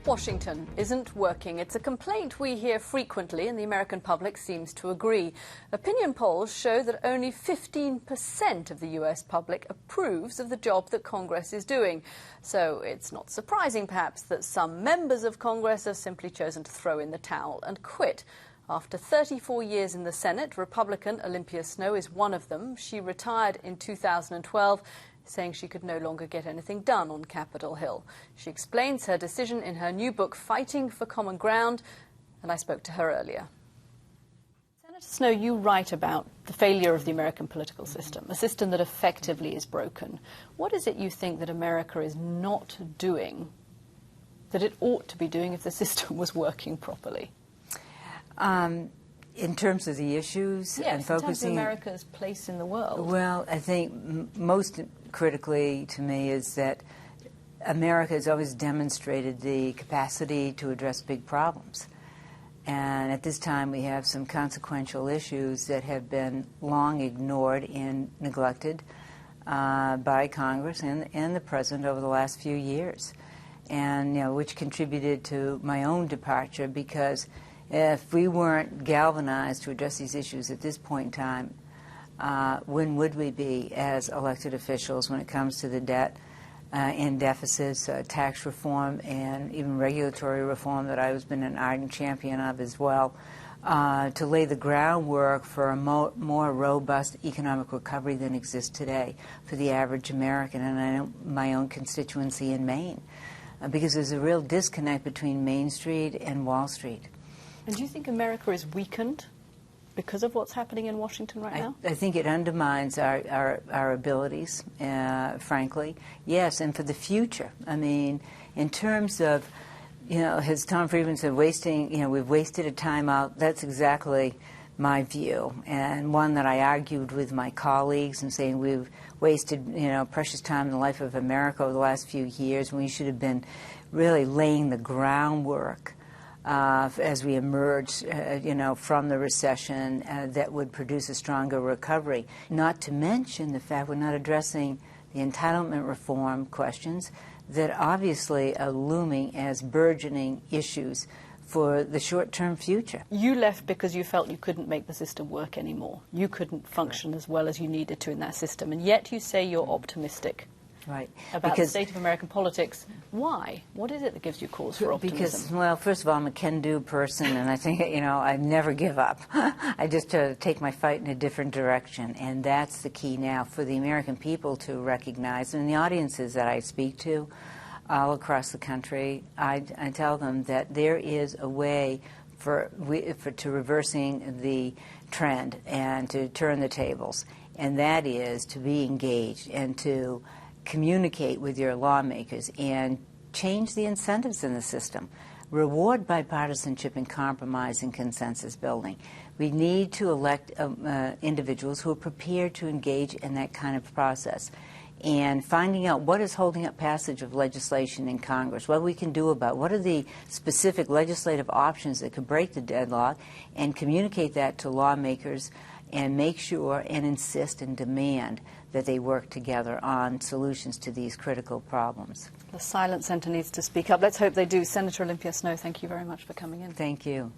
Washington isn't working. It's a complaint we hear frequently, and the American public seems to agree. Opinion polls show that only 15% of the US public approves of the job that Congress is doing. So it's not surprising, perhaps, that some members of Congress have simply chosen to throw in the towel and quit. After 34 years in the Senate, Republican Olympia Snowe is one of them. She retired in 2012, saying she could no longer get anything done on Capitol Hill. She explains her decision in her new book, Fighting for Common Ground, and I spoke to her earlier. Senator Snowe, you write about the failure of the American political system, a system that effectively is broken. What is it you think that America is not doing that it ought to be doing if the system was working properly? In terms of the issues yes, and focusing... in terms of America's place in the world. Well, I think most critically to me is that America has always demonstrated the capacity to address big problems. And at this time we have some consequential issues that have been long ignored and neglected by Congress and the President over the last few years. And, which contributed to my own departure, because if we weren't galvanized to address these issues at this point in time, when would we be as elected officials when it comes to the debt and deficits, tax reform, and even regulatory reform that I've been an ardent champion of as well, to lay the groundwork for a more robust economic recovery than exists today for the average American, and I know my own constituency in Maine, because there's a real disconnect between Main Street and Wall Street. And do you think America is weakened because of what's happening in Washington right now? I think it undermines our abilities, frankly. Yes, and for the future. I mean, in terms of, as Tom Friedman said, we've wasted a time out. That's exactly my view, and one that I argued with my colleagues and saying we've wasted, precious time in the life of America over the last few years, when we should have been really laying the groundwork as we emerge, from the recession that would produce a stronger recovery. Not to mention the fact we're not addressing the entitlement reform questions that obviously are looming as burgeoning issues for the short-term future. You left because you felt you couldn't make the system work anymore. You couldn't function as well as you needed to in that system, and yet you say you're optimistic. Right. About the state of American politics. Why? What is it that gives you cause for optimism? Because, well, first of all, I'm a can-do person, and I think, I never give up. I just take my fight in a different direction, and that's the key now for the American people to recognize. And the audiences that I speak to all across the country, I tell them that there is a way to reversing the trend and to turn the tables, and that is to be engaged and to communicate with your lawmakers and change the incentives in the system. Reward bipartisanship and compromise and consensus building. We need to elect individuals who are prepared to engage in that kind of process, and finding out what is holding up passage of legislation in Congress, what we can do about it, what are the specific legislative options that could break the deadlock, and communicate that to lawmakers and make sure and insist and demand that they work together on solutions to these critical problems. The silent centre needs to speak up. Let's hope they do. Senator Olympia Snowe, thank you very much for coming in. Thank you.